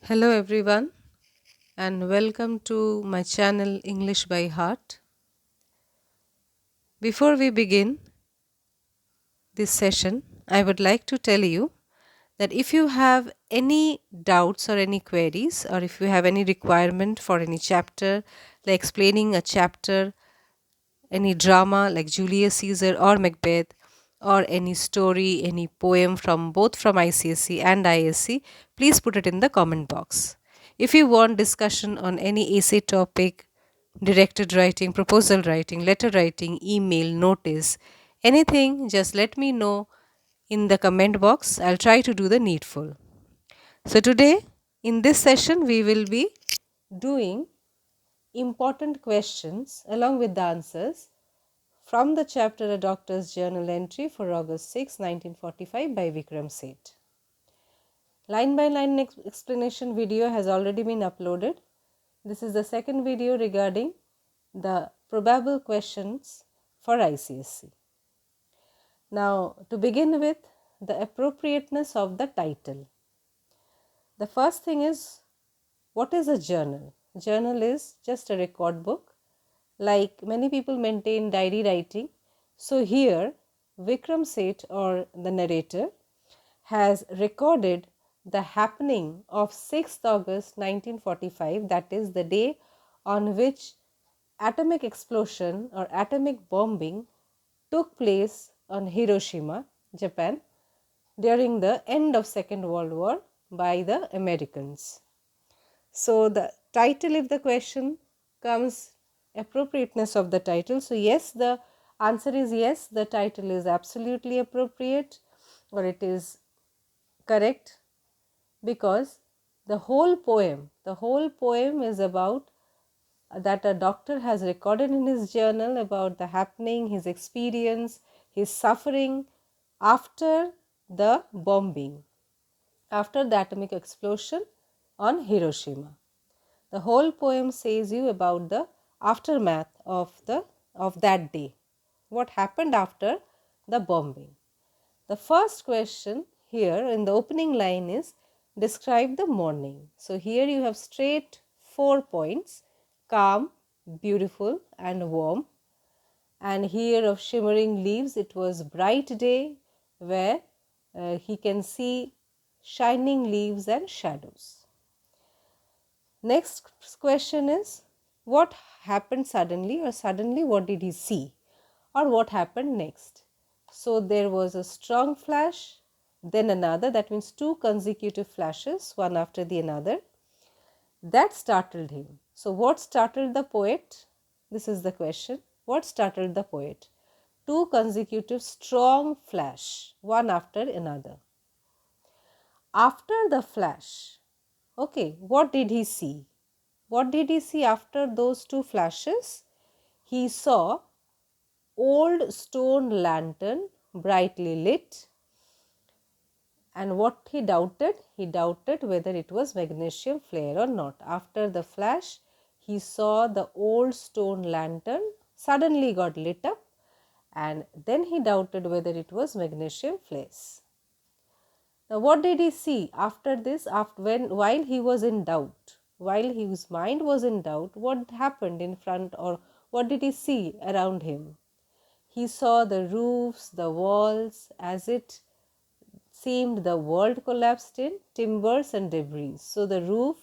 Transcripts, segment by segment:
Hello everyone and welcome to my channel English by Heart. Before we begin this session, I would like to tell you that if you have any doubts or any queries, or if you have any requirement for any chapter, like explaining a chapter, any drama like Julius Caesar or Macbeth, or any story, any poem from both from ICSE and ISC, please put it in the comment box. If you want discussion on any essay topic, directed writing, proposal writing, letter writing, email, notice, anything, just let me know in the comment box. I'll try to do the needful. So today in this session we will be doing important questions along with the answers from the chapter A Doctor's Journal Entry for August 6, 1945 by Vikram Seth. Line by line explanation video has already been uploaded. This is the second video regarding the probable questions for ICSE. Now, to begin with, the appropriateness of the title. The first thing is, what is a journal? Journal is just a record book, like many people maintain diary writing. So here Vikram Seth, or the narrator, has recorded the happening of 6th August 1945, that is the day on which atomic explosion or atomic bombing took place on Hiroshima, Japan, during the end of Second World War by the Americans. So the title, if the question comes, appropriateness of the title. So yes, the answer is yes, the title is absolutely appropriate, or it is correct, because the whole poem is about that a doctor has recorded in his journal about the happening, his experience, his suffering after the bombing, after the atomic explosion on Hiroshima. The whole poem says you about the aftermath of that day, what happened after the bombing. The first question here in the opening line is, describe the morning. So here you have straight 4 points: calm, beautiful and warm. And here of shimmering leaves, it was bright day where he can see shining leaves and shadows. Next question is, what happened suddenly, or suddenly what did he see, or what happened next? So there was a strong flash, then another, that means 2 consecutive flashes, one after the another. That startled him. So what startled the poet? This is the question. What startled the poet? 2 consecutive strong flash, one after another. After the flash, okay, what did he see? What did he see after those 2 flashes? He saw old stone lantern brightly lit. And what he doubted? He doubted whether it was magnesium flare or not. After the flash, he saw the old stone lantern suddenly got lit up, and then he doubted whether it was magnesium flares. Now, what did he see after this? While he was in doubt, while his mind was in doubt, what happened in front, or what did he see around him? He saw the roofs, the walls, as it seemed the world collapsed in timbers and debris. So the roof,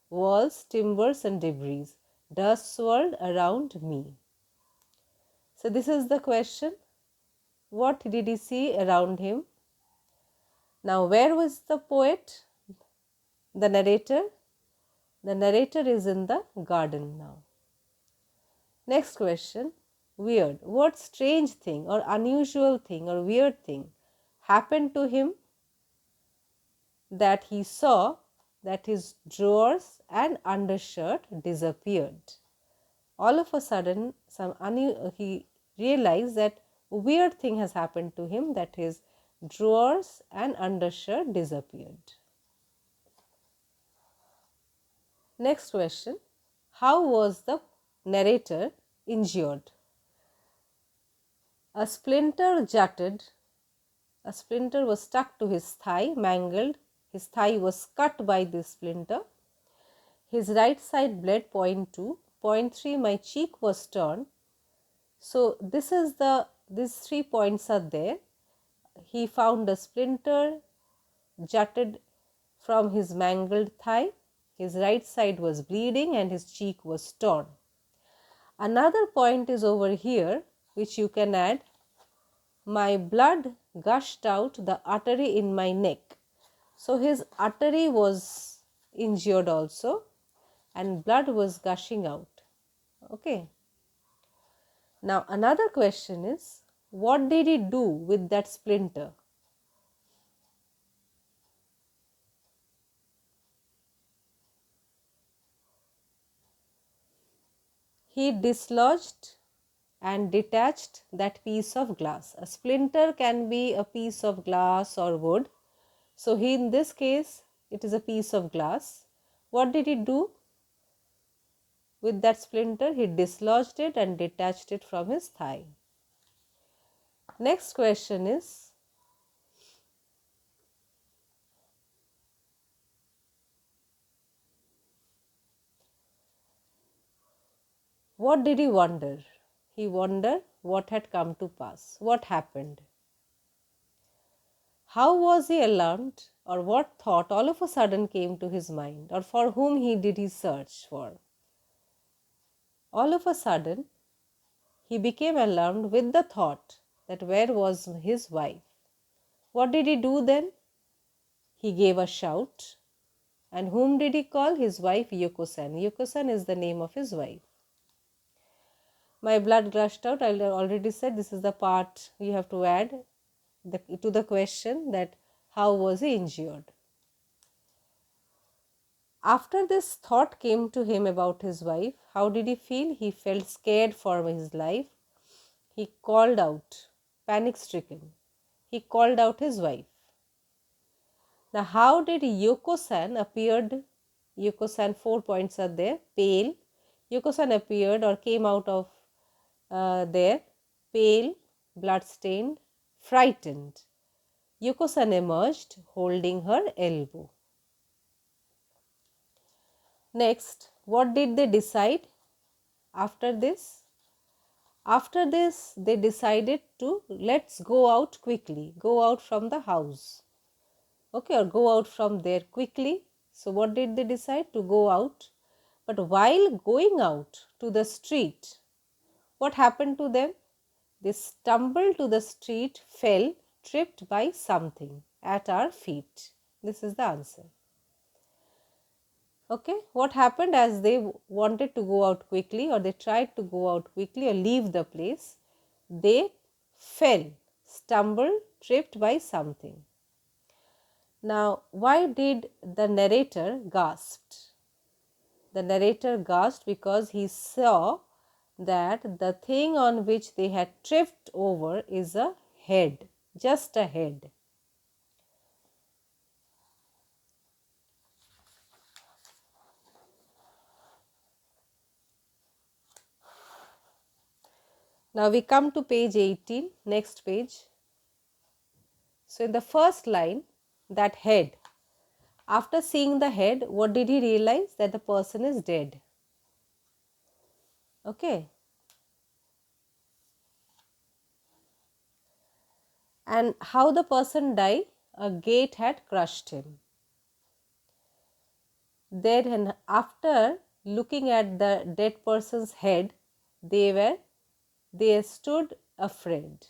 walls, timbers and debris, dust swirled around me. So this is the question. What did he see around him? Now, where was the poet, the narrator? The narrator is in the garden now. Next question. Weird. What strange thing or unusual thing or weird thing happened to him that he saw that his drawers and undershirt disappeared? All of a sudden, he realized that a weird thing has happened to him, that his drawers and undershirt disappeared. Next question. How was the narrator injured? A splinter jutted, a splinter was stuck to his thigh, mangled His thigh was cut by this splinter. His right side bled, point 2. Point 3, my cheek was torn. So these 3 points are there. He found a splinter jutted from his mangled thigh. His right side was bleeding and his cheek was torn. Another point is over here, which you can add. My blood gushed out the artery in my neck. So his artery was injured also and blood was gushing out. Okay. Now another question is, what did he do with that splinter? He dislodged and detached that piece of glass. A splinter can be a piece of glass or wood. So in this case, it is a piece of glass. What did he do with that splinter? He dislodged it and detached it from his thigh. Next question is, what did he wonder? He wondered what had come to pass. What happened? How was he alarmed, or what thought all of a sudden came to his mind, or for whom did he search for? All of a sudden, he became alarmed with the thought that where was his wife? What did he do then? He gave a shout. And whom did he call? His wife Yoko-san. Yoko-san is the name of his wife. My blood gushed out. I already said this is the part you have to add to the question, that how was he injured. After this thought came to him about his wife, how did he feel? He felt scared for his life. He called out, panic stricken. He called out his wife. Now, how did Yoko-san appeared? Yoko-san, 4 points are there. Pale. Yoko-san appeared or came out of there. Pale, blood-stained, frightened. Yoko-san emerged holding her elbow. Next, what did they decide after this? After this, they decided to let's go out quickly, go out from the house. Okay, or go out from there quickly. So what did they decide? To go out. But while going out to the street, what happened to them? They stumbled to the street, fell, tripped by something at our feet. This is the answer. Okay, what happened as they wanted to go out quickly, or they tried to go out quickly or leave the place? They fell, stumbled, tripped by something. Now, why did the narrator gasped? The narrator gasped because he saw that the thing on which they had tripped over is a head, just a head. Now we come to page 18, next page. So in the first line, that head, after seeing the head, what did he realize? That the person is dead. Okay. And how the person died? A gate had crushed him. Then after looking at the dead person's head, they stood afraid.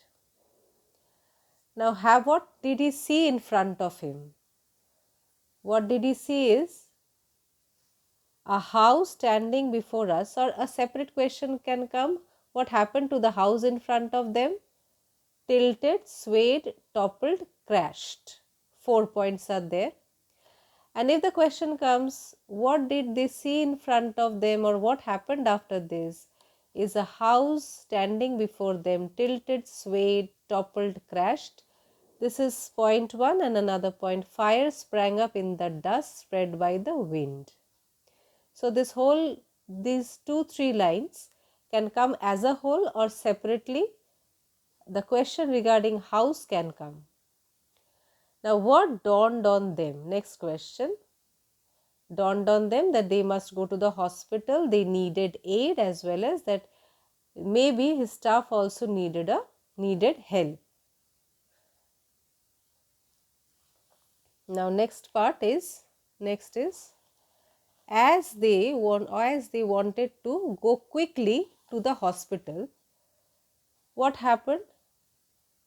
Now what did he see in front of him? What did he see is a house standing before us, or a separate question can come, what happened to the house in front of them? Tilted, swayed, toppled, crashed. 4 points are there. And if the question comes, what did they see in front of them, or what happened after this? Is a house standing before them, tilted, swayed, toppled, crashed. This is point 1, and another point, fire sprang up in the dust spread by the wind. So these 2-3 lines can come as a whole or separately. The question regarding house can come. Now, what dawned on them? Next question. Dawned on them that they must go to the hospital. They needed aid, as well as that maybe his staff also needed help. Now, next is as they wanted to go quickly to the hospital, what happened?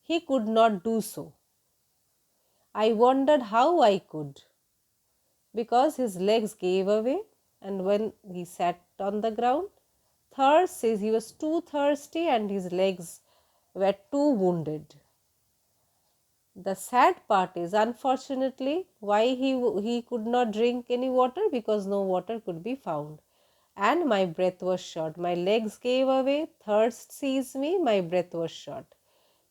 He could not do so. I wondered how I could, because his legs gave away, and when he sat on the ground, he was too thirsty and his legs were too wounded. The sad part is, unfortunately, why he could not drink any water, because no water could be found. And my breath was short. My legs gave away, thirst seized me, my breath was short.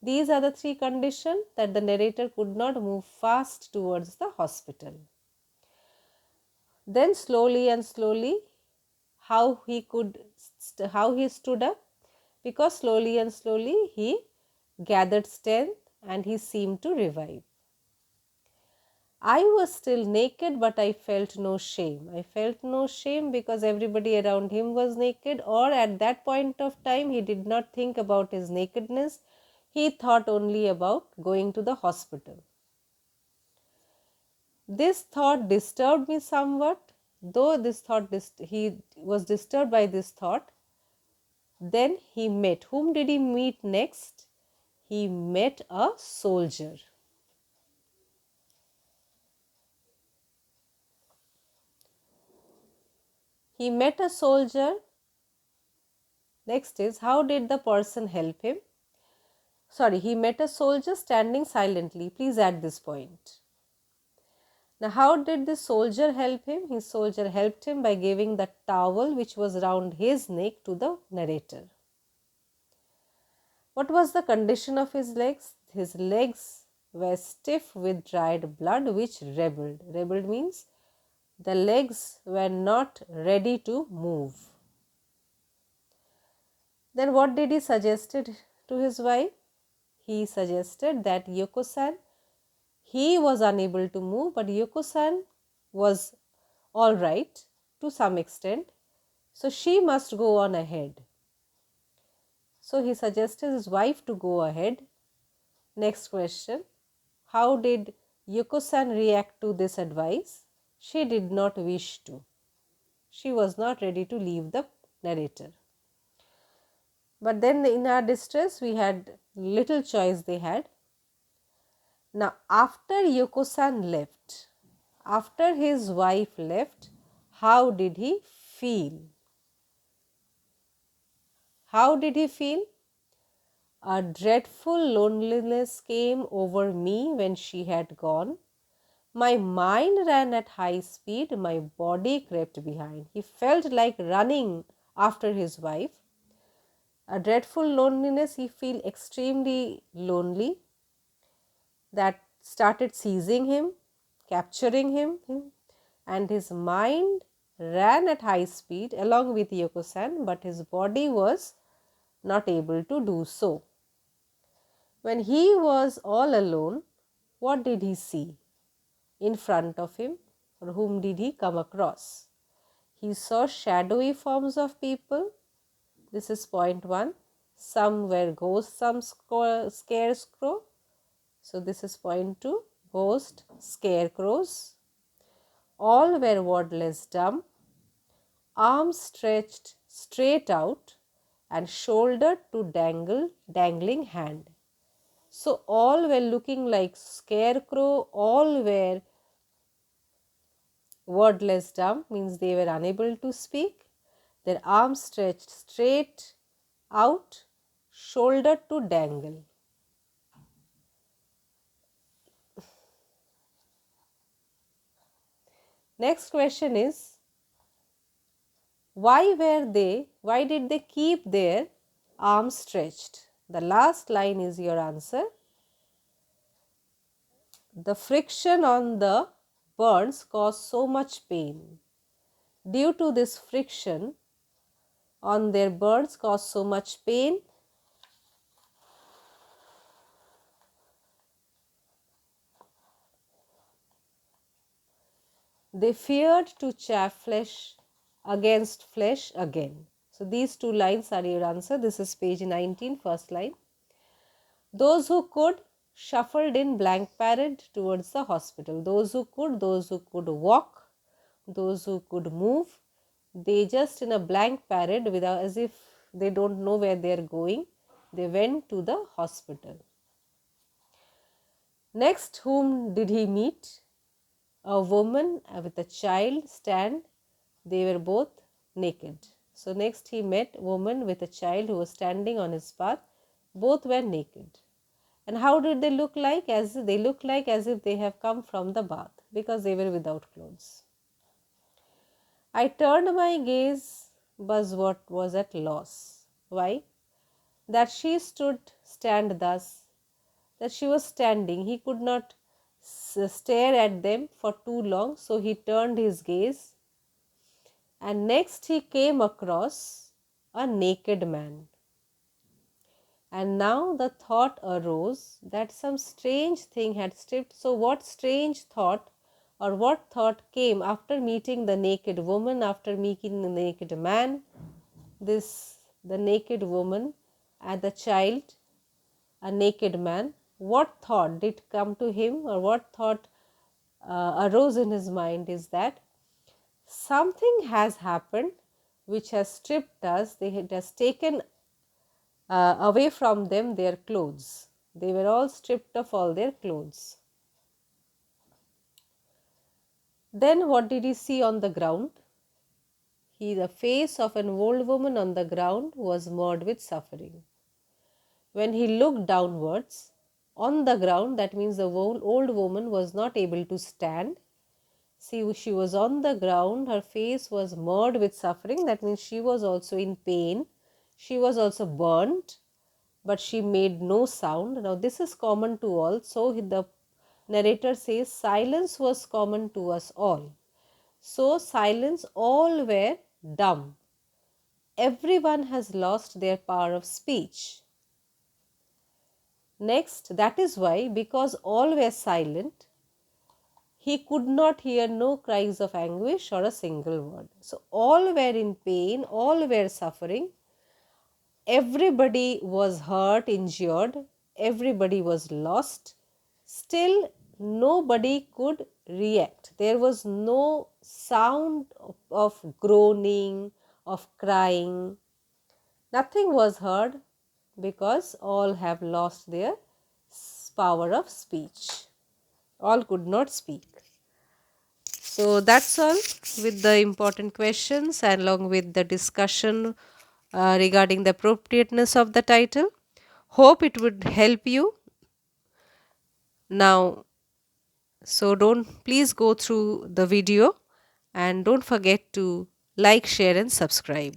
These are the three conditions that the narrator could not move fast towards the hospital. Then slowly and slowly, how he stood up, because slowly and slowly he gathered strength and he seemed to revive. I was still naked, but I felt no shame. I felt no shame because everybody around him was naked, or at that point of time he did not think about his nakedness. He thought only about going to the hospital. This thought disturbed me somewhat, though he was disturbed by this thought. Then he met. Whom did he meet next? He met a soldier. He met a soldier. Next is, how did the person help him? He met a soldier standing silently. Please add this point. Now, how did the soldier help him? His soldier helped him by giving the towel which was round his neck to the narrator. What was the condition of his legs? His legs were stiff with dried blood which rebelled. Rebelled means the legs were not ready to move. Then what did he suggested to his wife? He suggested that Yoko-san, he was unable to move, but Yoko-san was all right to some extent, so she must go on ahead. So he suggested his wife to go ahead. Next question, how did Yoko-san react to this advice? She did not wish to. She was not ready to leave the narrator. But then in our distress, we had little choice they had. Now, after Yoko-san left, after his wife left, how did he feel? How did he feel? A dreadful loneliness came over me when she had gone. My mind ran at high speed, my body crept behind. He felt like running after his wife. A dreadful loneliness, he felt extremely lonely, that started seizing him, capturing him, and his mind ran at high speed along with Yoko-san, but his body was not able to do so. When he was all alone, what did he see in front of him, or whom did he come across? He saw shadowy forms of people. This is point 1. Some were ghosts, some scarecrow. So this is point 2, ghost, scarecrows. All were wordless dumb, arms stretched straight out and shoulder to dangling hand. So all were looking like scarecrow, all were wordless dumb, means they were unable to speak. Their arms stretched straight out, shoulder to dangle. Next question is, why did they keep their arms stretched? The last line is your answer. The friction on the burns caused so much pain. Due to this friction on their burns caused so much pain, They feared to chafe flesh against flesh again. So these two lines are your answer. This is page 19, first line. Those who could shuffled in blank parade towards the hospital. Those who could walk, those who could move, they just in a blank parade without, as if they don't know where they are going, they went to the hospital. Next, whom did he meet? A woman with a child stand. They were both naked. So next he met a woman with a child who was standing on his path. Both were naked. And how did they look like? They look like as if they have come from the bath, because they were without clothes. I turned my gaze, but what was at loss. Why? That she stand thus, that she was standing. He could not stare at them for too long, so he turned his gaze. And next he came across a naked man. And now the thought arose that some strange thing had stripped. So what strange thought, or what thought came after meeting the naked woman, after meeting the naked man? The naked woman and the child, a naked man, what thought did come to him, or what thought arose in his mind is that something has happened which has stripped us, it has taken away from them their clothes. They were all stripped of all their clothes. Then what did he see on the ground? The face of an old woman on the ground was marred with suffering. When he looked downwards on the ground, that means the old woman was not able to stand. See, she was on the ground, her face was marred with suffering, that means she was also in pain. She was also burnt, but she made no sound. Now this is common to all. So the narrator says silence was common to us all. So silence, all were dumb. Everyone has lost their power of speech. Next, that is why, because all were silent, he could not hear no cries of anguish or a single word. So all were in pain, all were suffering. Everybody was hurt, injured, everybody was lost. Still, nobody could react. There was no sound of groaning, of crying. Nothing was heard, because all have lost their power of speech. All could not speak. So that's all with the important questions and along with the discussion regarding the appropriateness of the title. Hope it would help you now. So please go through the video and don't forget to like, share and subscribe.